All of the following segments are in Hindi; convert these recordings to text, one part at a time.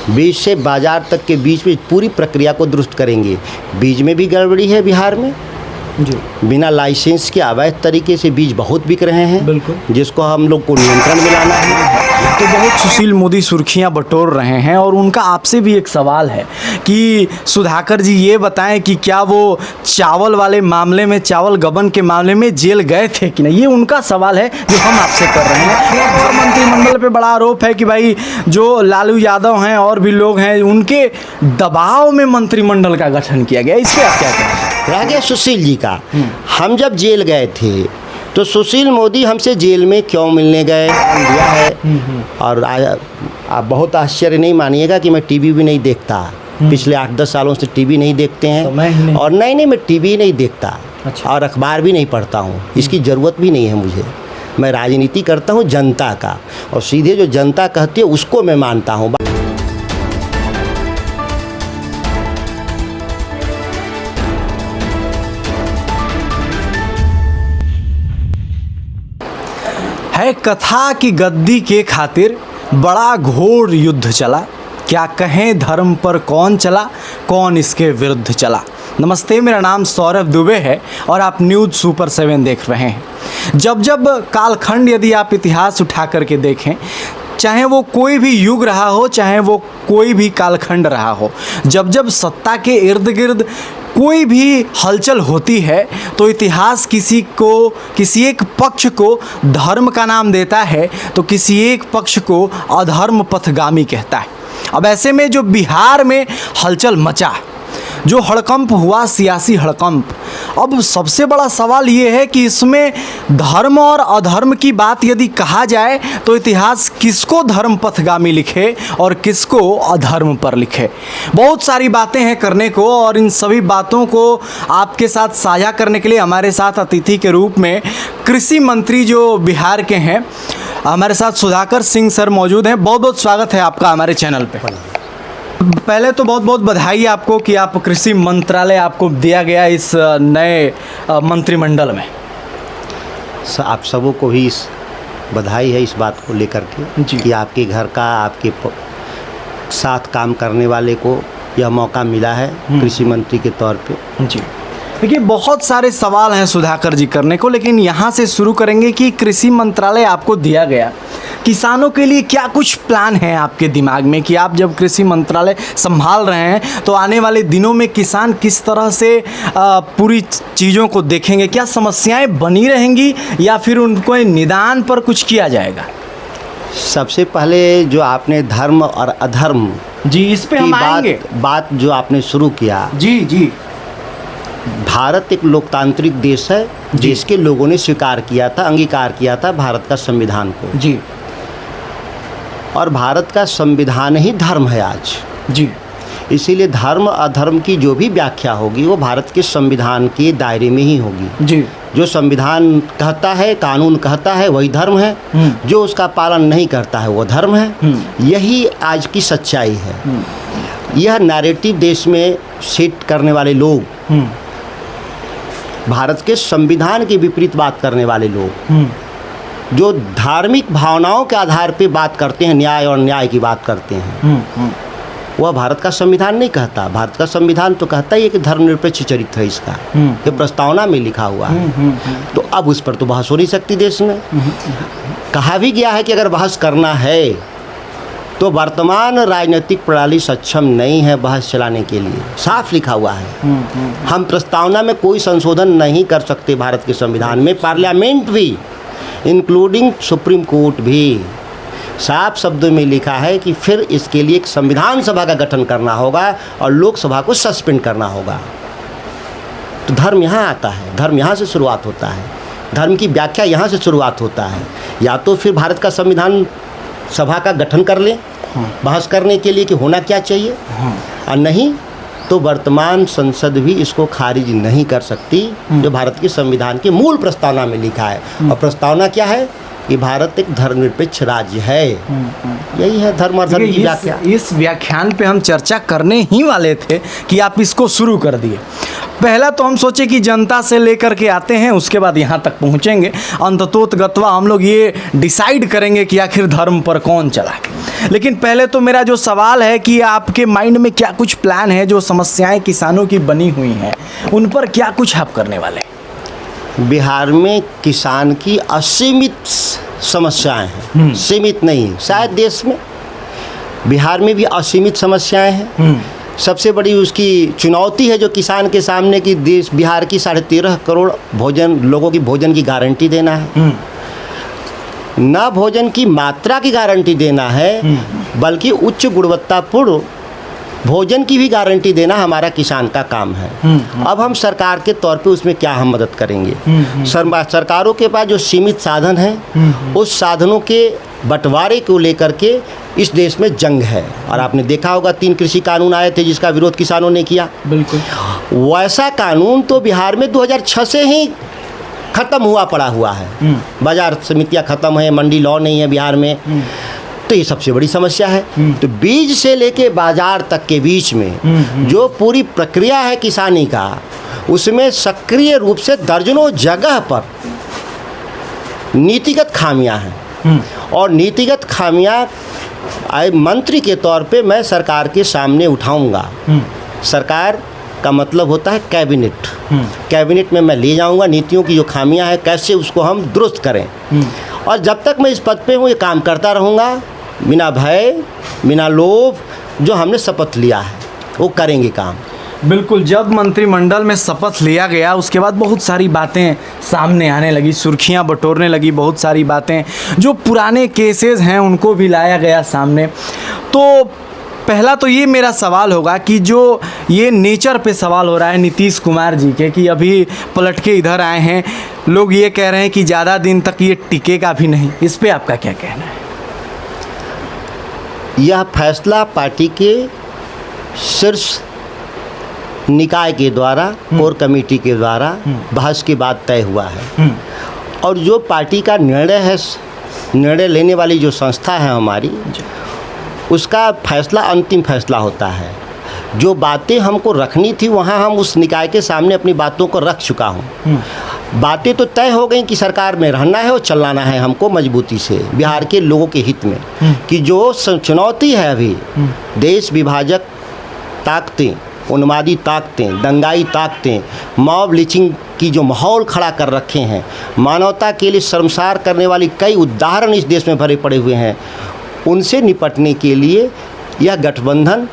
बीज से बाजार तक के बीच में पूरी प्रक्रिया को दुरुस्त करेंगे। बीज में भी गड़बड़ी है बिहार में जी, बिना लाइसेंस के अवैध तरीके से बीज बहुत बिक रहे हैं, बिल्कुल, जिसको हम लोग को नियंत्रण में लाना है। तो बहुत सुशील मोदी सुर्खियां बटोर रहे हैं और उनका आपसे भी एक सवाल है कि सुधाकर जी ये बताएं कि क्या वो चावल वाले मामले में, चावल गबन के मामले में जेल गए थे कि नहीं। ये उनका सवाल है जो हम आपसे कर रहे हैं। और मंत्रिमंडल पे बड़ा आरोप है कि भाई जो लालू यादव हैं और भी लोग हैं, उनके दबाव में मंत्रिमंडल का गठन किया गया। इस पर आप क्या कहें? रह गया सुशील जी का। हम जब जेल गए थे तो सुशील मोदी हमसे जेल में क्यों मिलने गए दिया है। और आप बहुत आश्चर्य नहीं मानिएगा कि मैं टीवी भी नहीं देखता। पिछले 8-10 सालों से टीवी नहीं देखते हैं। तो मैं ही नहीं। और नहीं मैं टीवी नहीं देखता। अच्छा। और अखबार भी नहीं पढ़ता हूँ, इसकी ज़रूरत भी नहीं है मुझे। मैं राजनीति करता हूँ जनता का, और सीधे जो जनता कहती है उसको मैं मानता हूँ। है कथा की गद्दी के खातिर बड़ा घोर युद्ध चला, क्या कहें धर्म पर कौन चला, कौन इसके विरुद्ध चला। नमस्ते, मेरा नाम सौरभ दुबे है और आप न्यूज़ सुपर 7 देख रहे हैं। जब जब कालखंड, यदि आप इतिहास उठा करके देखें, चाहे वो कोई भी युग रहा हो, चाहे वो कोई भी कालखंड रहा हो, जब जब सत्ता के इर्द गिर्द कोई भी हलचल होती है तो इतिहास किसी एक पक्ष को धर्म का नाम देता है तो किसी एक पक्ष को अधर्म पथगामी कहता है। अब ऐसे में जो बिहार में हलचल मचा, जो हड़कंप हुआ, सियासी हड़कंप, अब सबसे बड़ा सवाल ये है कि इसमें धर्म और अधर्म की बात यदि कहा जाए तो इतिहास किसको धर्म पथगामी लिखे और किसको अधर्म पर लिखे। बहुत सारी बातें हैं करने को, और इन सभी बातों को आपके साथ साझा करने के लिए हमारे साथ अतिथि के रूप में कृषि मंत्री जो बिहार के हैं, हमारे साथ सुधाकर सिंह सर मौजूद हैं। बहुत बहुत स्वागत है आपका हमारे चैनल पे। पहले तो बहुत बहुत बधाई आपको कि आप कृषि मंत्रालय आपको दिया गया इस नए मंत्रिमंडल में। आप सबों को भी इस बधाई है इस बात को लेकर के कि आपके घर का, आपके साथ काम करने वाले को यह मौका मिला है कृषि मंत्री के तौर पे। जी, देखिए बहुत सारे सवाल हैं सुधाकर जी करने को, लेकिन यहाँ से शुरू करेंगे कि कृषि मंत्रालय आपको दिया गया, किसानों के लिए क्या कुछ प्लान है आपके दिमाग में कि आप जब कृषि मंत्रालय संभाल रहे हैं तो आने वाले दिनों में किसान किस तरह से पूरी चीज़ों को देखेंगे, क्या समस्याएं बनी रहेंगी या फिर उनको निदान पर कुछ किया जाएगा? सबसे पहले जो आपने धर्म और अधर्म जी, इस पे हम आएंगे। बात जो आपने शुरू किया, जी जी, भारत एक लोकतांत्रिक देश है। देश के लोगों ने स्वीकार किया था, अंगीकार किया था भारत का संविधान को जी, और भारत का संविधान ही धर्म है आज जी। इसीलिए धर्म अधर्म की जो भी व्याख्या होगी वो भारत के संविधान के दायरे में ही होगी। जी, जो संविधान कहता है, कानून कहता है, वही धर्म है। जो उसका पालन नहीं करता है वो धर्म है। यही आज की सच्चाई है। यह नैरेटिव देश में सेट करने वाले लोग, भारत के संविधान के विपरीत बात करने वाले लोग, जो धार्मिक भावनाओं के आधार पे बात करते हैं, न्याय और न्याय की बात करते हैं, वह भारत का संविधान नहीं कहता। भारत का संविधान तो कहता ही है कि धर्मनिरपेक्ष चरित्र है इसका, ये प्रस्तावना में लिखा हुआ है। तो अब उस पर तो बहस हो नहीं सकती देश में। कहा भी गया है कि अगर बहस करना है तो वर्तमान राजनीतिक प्रणाली सक्षम नहीं है बहस चलाने के लिए, साफ लिखा हुआ है। हम प्रस्तावना में कोई संशोधन नहीं कर सकते भारत के संविधान में। पार्लियामेंट भी, इंक्लूडिंग सुप्रीम कोर्ट भी, साफ शब्दों में लिखा है कि फिर इसके लिए एक संविधान सभा का गठन करना होगा और लोकसभा को सस्पेंड करना होगा। तो धर्म यहाँ आता है, धर्म यहाँ से शुरुआत होता है, धर्म की व्याख्या यहाँ से शुरुआत होता है। या तो फिर भारत का संविधान सभा का गठन कर लें बहस करने के लिए कि होना क्या चाहिए, और नहीं तो वर्तमान संसद भी इसको खारिज नहीं कर सकती जो भारत के संविधान के मूल प्रस्तावना में लिखा है। और प्रस्तावना क्या है कि भारत एक धर्मनिरपेक्ष राज्य है। यही है धर्म और धर्म की व्याख्या। इस व्याख्यान पे हम चर्चा करने ही वाले थे कि आप इसको शुरू कर दिए। पहला तो हम सोचे कि जनता से लेकर के आते हैं, उसके बाद यहाँ तक पहुँचेंगे। अंततोगत्वा हम लोग ये डिसाइड करेंगे कि आखिर धर्म पर कौन चला। लेकिन पहले तो मेरा जो सवाल है कि आपके माइंड में क्या कुछ प्लान है, जो समस्याएं किसानों की बनी हुई हैं उन पर क्या कुछ आप करने वाले हैं? बिहार में किसान की असीमित समस्याएं हैं, सीमित नहीं, शायद देश में, बिहार में भी असीमित समस्याएं हैं। सबसे बड़ी उसकी चुनौती है जो किसान के सामने कि देश बिहार की 13.5 करोड़ लोगों की भोजन की गारंटी देना है। न भोजन की मात्रा की गारंटी देना है, बल्कि उच्च गुणवत्तापूर्ण भोजन की भी गारंटी देना हमारा किसान का काम है। अब हम सरकार के तौर पे उसमें क्या हम मदद करेंगे? सरकारों के पास जो सीमित साधन हैं, उस साधनों के बंटवारे को लेकर के इस देश में जंग है। और आपने देखा होगा 3 कृषि कानून आए थे जिसका विरोध किसानों ने किया। बिल्कुल वैसा कानून तो बिहार में 2006 से ही ख़त्म हुआ पड़ा हुआ है। बाजार समितियाँ ख़त्म है, मंडी लॉ नहीं है बिहार में। तो ये सबसे बड़ी समस्या है। तो बीज से लेके बाजार तक के बीच में जो पूरी प्रक्रिया है किसानी का, उसमें सक्रिय रूप से दर्जनों जगह पर नीतिगत खामियां हैं। और नीतिगत खामियां मंत्री के तौर पे मैं सरकार के सामने उठाऊंगा। सरकार का मतलब होता है कैबिनेट। कैबिनेट में मैं ले जाऊंगा नीतियों की जो खामियां हैं, कैसे उसको हम दुरुस्त करें। और जब तक मैं इस पद पे हूँ ये काम करता रहूँगा, बिना भय, बिना लोभ, जो हमने शपथ लिया है वो करेंगे काम। बिल्कुल, जब मंत्रिमंडल में शपथ लिया गया उसके बाद बहुत सारी बातें सामने आने लगी, सुर्खियां बटोरने लगी, बहुत सारी बातें जो पुराने केसेस हैं उनको भी लाया गया सामने। तो पहला तो ये मेरा सवाल होगा कि जो ये नेचर पे सवाल हो रहा है नीतीश कुमार जी के, कि अभी पलट के इधर आए हैं, लोग ये कह रहे हैं कि ज़्यादा दिन तक ये टिकेगा भी नहीं, इस पे आपका क्या कहना है? यह फैसला पार्टी के शीर्ष निकाय के द्वारा, कोर कमेटी के द्वारा बहस के बाद तय हुआ है। और जो पार्टी का निर्णय है, निर्णय लेने वाली जो संस्था है हमारी, उसका फैसला अंतिम फैसला होता है। जो बातें हमको रखनी थी वहाँ हम उस निकाय के सामने अपनी बातों को रख चुका हूँ। बातें तो तय हो गई कि सरकार में रहना है और चलाना है हमको मजबूती से बिहार के लोगों के हित में। कि जो चुनौती है अभी, देश विभाजक ताकतें, उन्मादी ताकतें, दंगाई ताकतें, मॉब लिंचिंग की जो माहौल खड़ा कर रखे हैं, मानवता के लिए शर्मसार करने वाली कई उदाहरण इस देश में भरे पड़े हुए हैं, उनसे निपटने के लिए यह गठबंधन,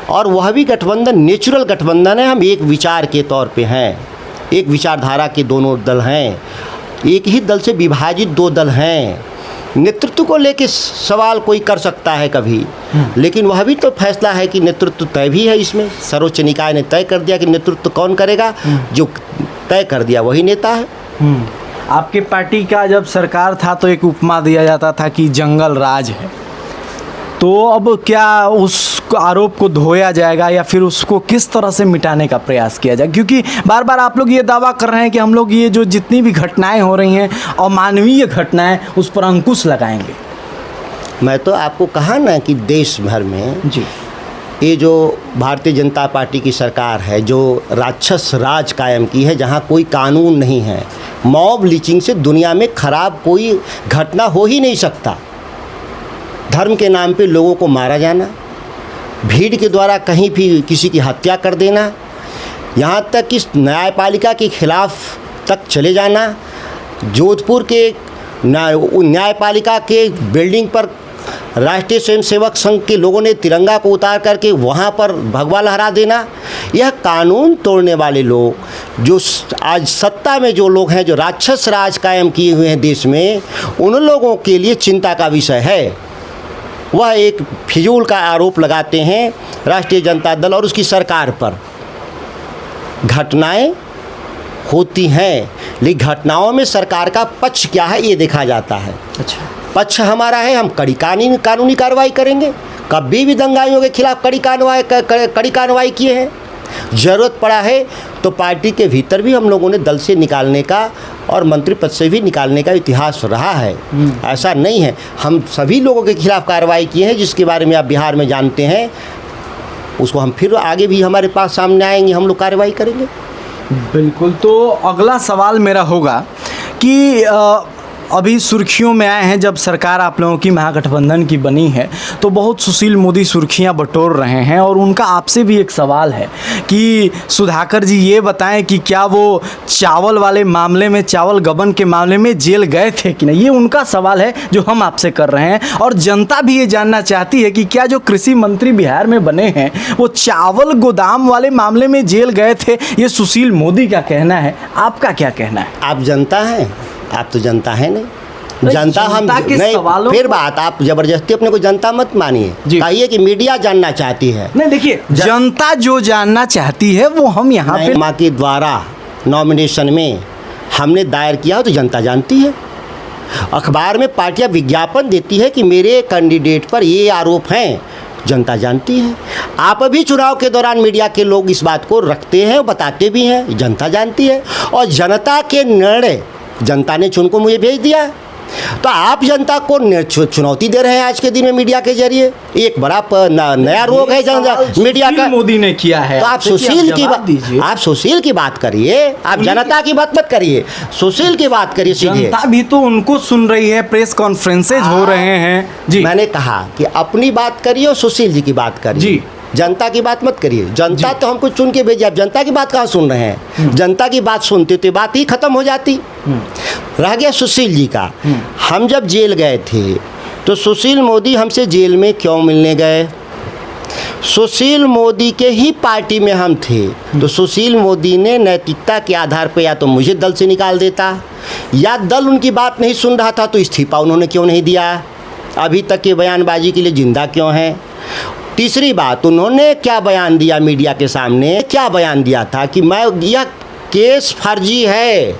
और वह भी गठबंधन नेचुरल गठबंधन है। हम एक विचार के तौर पे हैं, एक विचारधारा के दोनों दल हैं, एक ही दल से विभाजित 2 दल हैं। नेतृत्व को लेके सवाल कोई कर सकता है कभी, लेकिन वह भी तो फैसला है कि नेतृत्व तय भी है। इसमें सर्वोच्च निकाय ने तय कर दिया कि नेतृत्व कौन करेगा, जो तय कर दिया वही नेता है। आपके पार्टी का जब सरकार था तो एक उपमा दिया जाता था कि जंगल राज है, तो अब क्या उस आरोप को धोया जाएगा या फिर उसको किस तरह से मिटाने का प्रयास किया जाए? क्योंकि बार बार आप लोग ये दावा कर रहे हैं कि हम लोग ये जो जितनी भी घटनाएं हो रही हैं अमानवीय घटनाएं, उस पर अंकुश लगाएंगे। मैं तो आपको कहा ना कि देश भर में जी ये जो भारतीय जनता पार्टी की सरकार है, जो राक्षस राज कायम की है, जहाँ कोई कानून नहीं है, मॉब लिंचिंग से दुनिया में खराब कोई घटना हो ही नहीं सकता। धर्म के नाम पे लोगों को मारा जाना, भीड़ के द्वारा कहीं भी किसी की हत्या कर देना, यहाँ तक कि न्यायपालिका के खिलाफ तक चले जाना। जोधपुर के न्यायपालिका के बिल्डिंग पर राष्ट्रीय स्वयंसेवक संघ के लोगों ने तिरंगा को उतार करके वहाँ पर भगवा लहरा देना। यह कानून तोड़ने वाले लोग, जो आज सत्ता में जो लोग हैं, जो राक्षस राज कायम किए हुए हैं देश में, उन लोगों के लिए चिंता का विषय है। वह एक फिजूल का आरोप लगाते हैं राष्ट्रीय जनता दल और उसकी सरकार पर। घटनाएं होती हैं, लेकिन घटनाओं में सरकार का पक्ष क्या है ये देखा जाता है। अच्छा, पक्ष हमारा है, हम कानूनी कार्रवाई करेंगे। कभी भी दंगाइयों के खिलाफ कड़ी कार्रवाई किए हैं। ज़रूरत पड़ा है तो पार्टी के भीतर भी हम लोगों ने दल से निकालने का और मंत्री पद से भी निकालने का इतिहास रहा है। ऐसा नहीं है, हम सभी लोगों के खिलाफ कार्रवाई किए हैं, जिसके बारे में आप बिहार में जानते हैं। उसको हम फिर आगे भी हमारे पास सामने आएंगे, हम लोग कार्रवाई करेंगे। बिल्कुल। तो अगला सवाल मेरा होगा कि अभी सुर्खियों में आए हैं, जब सरकार आप लोगों की महागठबंधन की बनी है तो बहुत सुशील मोदी सुर्खियां बटोर रहे हैं, और उनका आपसे भी एक सवाल है कि सुधाकर जी ये बताएं कि क्या वो चावल वाले मामले में, चावल गबन के मामले में जेल गए थे कि नहीं। ये उनका सवाल है जो हम आपसे कर रहे हैं, और जनता भी ये जानना चाहती है कि क्या जो कृषि मंत्री बिहार में बने हैं वो चावल गोदाम वाले मामले में जेल गए थे। ये सुशील मोदी का कहना है, आपका क्या कहना है? आप जनता हैं, आप तो जनता है नहीं। जनता हम के नहीं, सवालों फिर बात आप जबरदस्ती अपने को जनता मत मानिए। कहिए कि मीडिया जानना चाहती है। नहीं, देखिए जनता जो जानना चाहती है वो हम यहाँ पे माँ के द्वारा नॉमिनेशन में हमने दायर किया हो तो जनता जानती है। अखबार में पार्टियां विज्ञापन देती है कि मेरे कैंडिडेट पर ये आरोप हैं, जनता जानती है। आप अभी चुनाव के दौरान मीडिया के लोग इस बात को रखते हैं और बताते भी हैं, जनता जानती है। और जनता के निर्णय जनता ने चुन को मुझे भेज दिया, तो आप जनता को चुनौती दे रहे हैं आज के दिन में मीडिया के जरिए। एक बड़ा नया रोग है मीडिया का, मोदी ने किया है। तो आप सुशील की बात करिए, आप जनता की बात मत करिए, सुशील की बात करिए। जनता भी तो उनको सुन रही है, प्रेस कॉन्फ्रेंसेज हो रहे हैं जी। मैंने कहा कि अपनी बात करिए और सुशील जी की बात करिए जी, जनता की बात मत करिए। जनता तो हमको चुन के भेजी, आप जनता की बात कहाँ सुन रहे हैं? जनता की बात सुनते तो बात ही खत्म हो जाती। रह गया सुशील जी का। हम जब जेल गए थे तो सुशील मोदी हमसे जेल में क्यों मिलने गए? सुशील मोदी के ही पार्टी में हम थे, तो सुशील मोदी ने नैतिकता के आधार पर या तो मुझे दल से निकाल देता, या दल उनकी बात नहीं सुन रहा था तो इस्तीफा उन्होंने क्यों नहीं दिया? अभी तक के बयानबाजी के लिए जिंदा क्यों है? तीसरी बात, उन्होंने क्या बयान दिया मीडिया के सामने? क्या बयान दिया था कि मैं, यह केस फर्जी है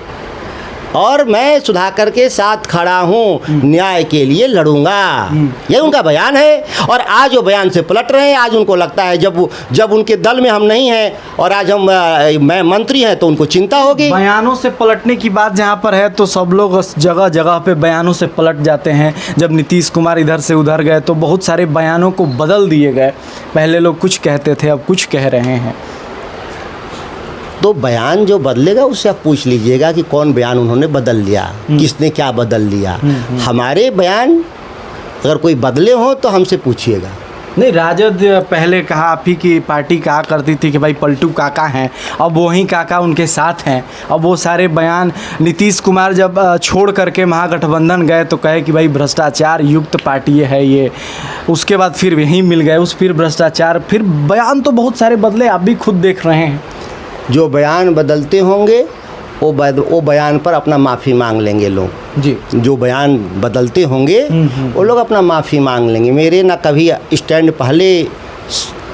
और मैं सुधाकर के साथ खड़ा हूँ, न्याय के लिए लड़ूंगा। ये उनका बयान है। और आज वो बयान से पलट रहे हैं। आज उनको लगता है जब उनके दल में हम नहीं हैं और आज मैं मंत्री हैं तो उनको चिंता होगी। बयानों से पलटने की बात जहाँ पर है तो सब लोग जगह जगह पे बयानों से पलट जाते हैं। जब नीतीश कुमार इधर से उधर गए तो बहुत सारे बयानों को बदल दिए गए। पहले लोग कुछ कहते थे, अब कुछ कह रहे हैं। तो बयान जो बदलेगा उससे आप पूछ लीजिएगा कि कौन बयान उन्होंने बदल लिया, किसने क्या बदल लिया। हमारे बयान अगर कोई बदले हो तो हमसे पूछिएगा। नहीं, राजद पहले कहा, आप ही की पार्टी कहा करती थी कि भाई पलटू काका हैं, अब वही काका उनके साथ हैं। अब वो सारे बयान नीतीश कुमार जब छोड़ करके महागठबंधन गए तो कहे कि भाई भ्रष्टाचार युक्त पार्टी है ये, उसके बाद फिर यहीं मिल गए, फिर भ्रष्टाचार, फिर बयान तो बहुत सारे बदले, आप भी खुद देख रहे हैं। जो बयान बदलते होंगे वो बयान पर अपना माफ़ी मांग लेंगे लोग जी। जो बयान बदलते होंगे वो लोग अपना माफ़ी मांग लेंगे। मेरे ना कभी स्टैंड पहले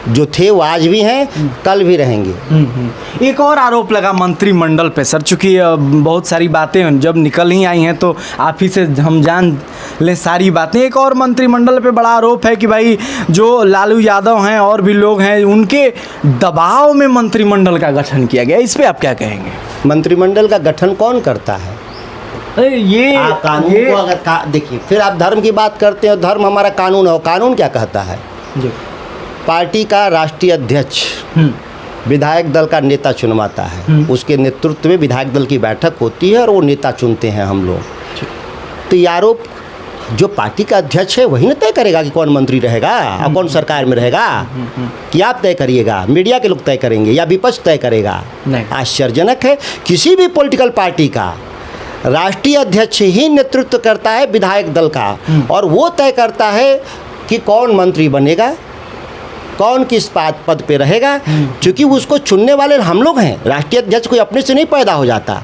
जो थे वो आज भी हैं, कल भी रहेंगे। एक और आरोप लगा मंत्रिमंडल पे सर, चूँकि बहुत सारी बातें जब निकल ही आई हैं तो आप ही से हम जान लें सारी बातें। एक और मंत्रिमंडल पे बड़ा आरोप है कि भाई जो लालू यादव हैं और भी लोग हैं, उनके दबाव में मंत्रिमंडल का गठन किया गया। इस पर आप क्या कहेंगे? मंत्रिमंडल का गठन कौन करता है? ये कानून को अगर देखिए, फिर आप धर्म की बात करते हैं, धर्म हमारा कानून है। कानून क्या कहता है? जी। पार्टी का राष्ट्रीय अध्यक्ष विधायक दल का नेता चुनवाता है, उसके नेतृत्व में विधायक दल की बैठक होती है और वो नेता चुनते हैं हम लोग। तो ये आरोप जो पार्टी का अध्यक्ष है वही न तय करेगा कि कौन मंत्री रहेगा और कौन सरकार में रहेगा। कि आप तय करिएगा, मीडिया के लोग तय करेंगे या विपक्ष तय करेगा? आश्चर्यजनक है। किसी भी पॉलिटिकल पार्टी का राष्ट्रीय अध्यक्ष ही नेतृत्व करता है विधायक दल का, और वो तय करता है कि कौन मंत्री बनेगा, कौन किस पद पे रहेगा। क्योंकि उसको चुनने वाले हम लोग हैं। राष्ट्रीय अध्यक्ष कोई अपने से नहीं पैदा हो जाता।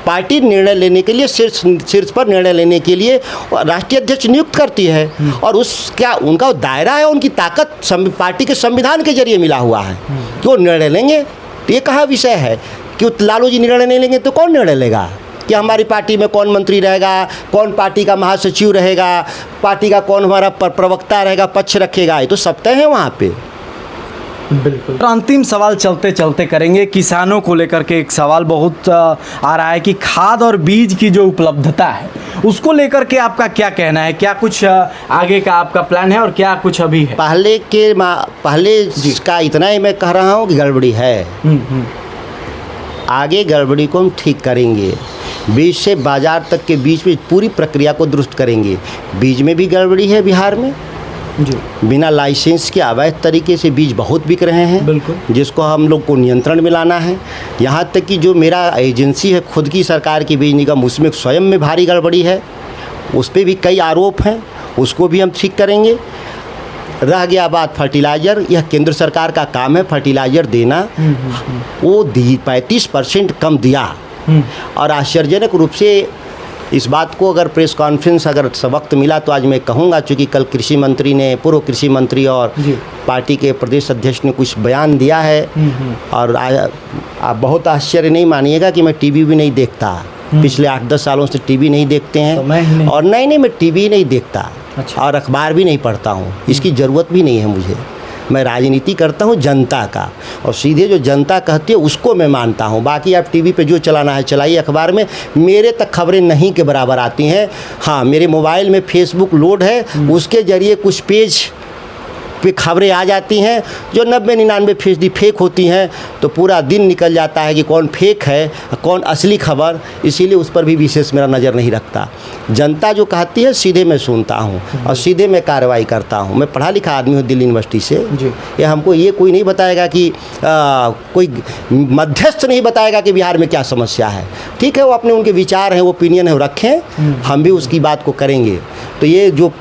पार्टी निर्णय लेने के लिए, शीर्ष पर निर्णय लेने के लिए राष्ट्रीय अध्यक्ष नियुक्त करती है, और उनका दायरा है, उनकी ताकत पार्टी के संविधान के जरिए मिला हुआ है कि वो निर्णय लेंगे। तो ये कहाँ विषय है कि लालू जी निर्णय नहीं लेंगे तो कौन निर्णय लेगा कि हमारी पार्टी में कौन मंत्री रहेगा, कौन पार्टी का महासचिव रहेगा, पार्टी का कौन हमारा प्रवक्ता रहेगा, पक्ष रखेगा? ये तो सब तय है वहाँ पे। बिल्कुल। तो अंतिम सवाल चलते चलते करेंगे, किसानों को लेकर के एक सवाल बहुत आ रहा है कि खाद और बीज की जो उपलब्धता है उसको लेकर के आपका क्या कहना है? क्या कुछ आगे का आपका प्लान है और क्या कुछ अभी है? पहले का इतना ही मैं कह रहा हूँ कि गड़बड़ी है। आगे गड़बड़ी को हम ठीक करेंगे। बीज से बाजार तक के बीच में पूरी प्रक्रिया को दुरुस्त करेंगे। बीज में भी गड़बड़ी है बिहार में जी। बिना लाइसेंस के अवैध तरीके से बीज बहुत बिक रहे हैं, बिल्कुल, जिसको हम लोग को नियंत्रण में लाना है। यहाँ तक कि जो मेरा एजेंसी है खुद की सरकार की बीज निगम, उसमें स्वयं में भारी गड़बड़ी है, उस पर भी कई आरोप हैं, उसको भी हम ठीक करेंगे। रह गया बात फर्टिलाइज़र, यह केंद्र सरकार का काम है फर्टिलाइज़र देना। वो 35% कम दिया और आश्चर्यजनक रूप से इस बात को अगर प्रेस कॉन्फ्रेंस अगर वक्त मिला तो आज मैं कहूँगा, चूँकि कल कृषि मंत्री ने, पूर्व कृषि मंत्री और पार्टी के प्रदेश अध्यक्ष ने कुछ बयान दिया है और आप बहुत आश्चर्य नहीं मानिएगा कि मैं टीवी भी नहीं देखता। पिछले 8-10 सालों से टीवी नहीं देखते हैं। तो और नहीं मैं टीवी नहीं देखता। अच्छा। और अखबार भी नहीं पढ़ता हूँ, इसकी ज़रूरत भी नहीं है मुझे। मैं राजनीति करता हूँ जनता का, और सीधे जो जनता कहती है उसको मैं मानता हूँ। बाकी आप टीवी पे जो चलाना है चलाइए, अखबार में मेरे तक खबरें नहीं के बराबर आती हैं। हाँ, मेरे मोबाइल में फेसबुक लोड है, उसके ज़रिए कुछ पेज पे खबरें आ जाती हैं जो 90-99% फेक होती हैं। तो पूरा दिन निकल जाता है कि कौन फेक है कौन असली खबर, इसीलिए उस पर भी विशेष मेरा नज़र नहीं रखता। जनता जो कहती है सीधे मैं सुनता हूँ और सीधे मैं कार्रवाई करता हूँ। मैं पढ़ा लिखा आदमी हूँ दिल्ली यूनिवर्सिटी से। ये हमको ये कोई नहीं बताएगा कि कोई मध्यस्थ नहीं बताएगा कि बिहार में क्या समस्या है। ठीक है, वो अपने उनके विचार हैं, वो ओपिनियन है, वो रखें, हम भी उसकी बात को करेंगे। तो ये जो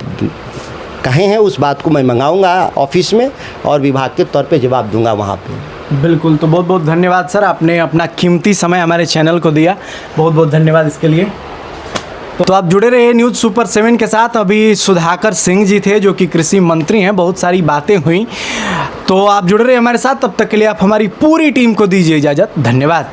कहे हैं उस बात को मैं मंगाऊंगा ऑफिस में और विभाग के तौर पे जवाब दूंगा वहाँ पे। बिल्कुल। तो बहुत बहुत धन्यवाद सर, आपने अपना कीमती समय हमारे चैनल को दिया, बहुत बहुत धन्यवाद इसके लिए। तो आप जुड़े रहे न्यूज़ सुपर 7 के साथ। अभी सुधाकर सिंह जी थे जो कि कृषि मंत्री हैं, बहुत सारी बातें हुई। तो आप जुड़े रहे हमारे साथ, तब तक के लिए आप हमारी पूरी टीम को दीजिए इजाज़त। धन्यवाद।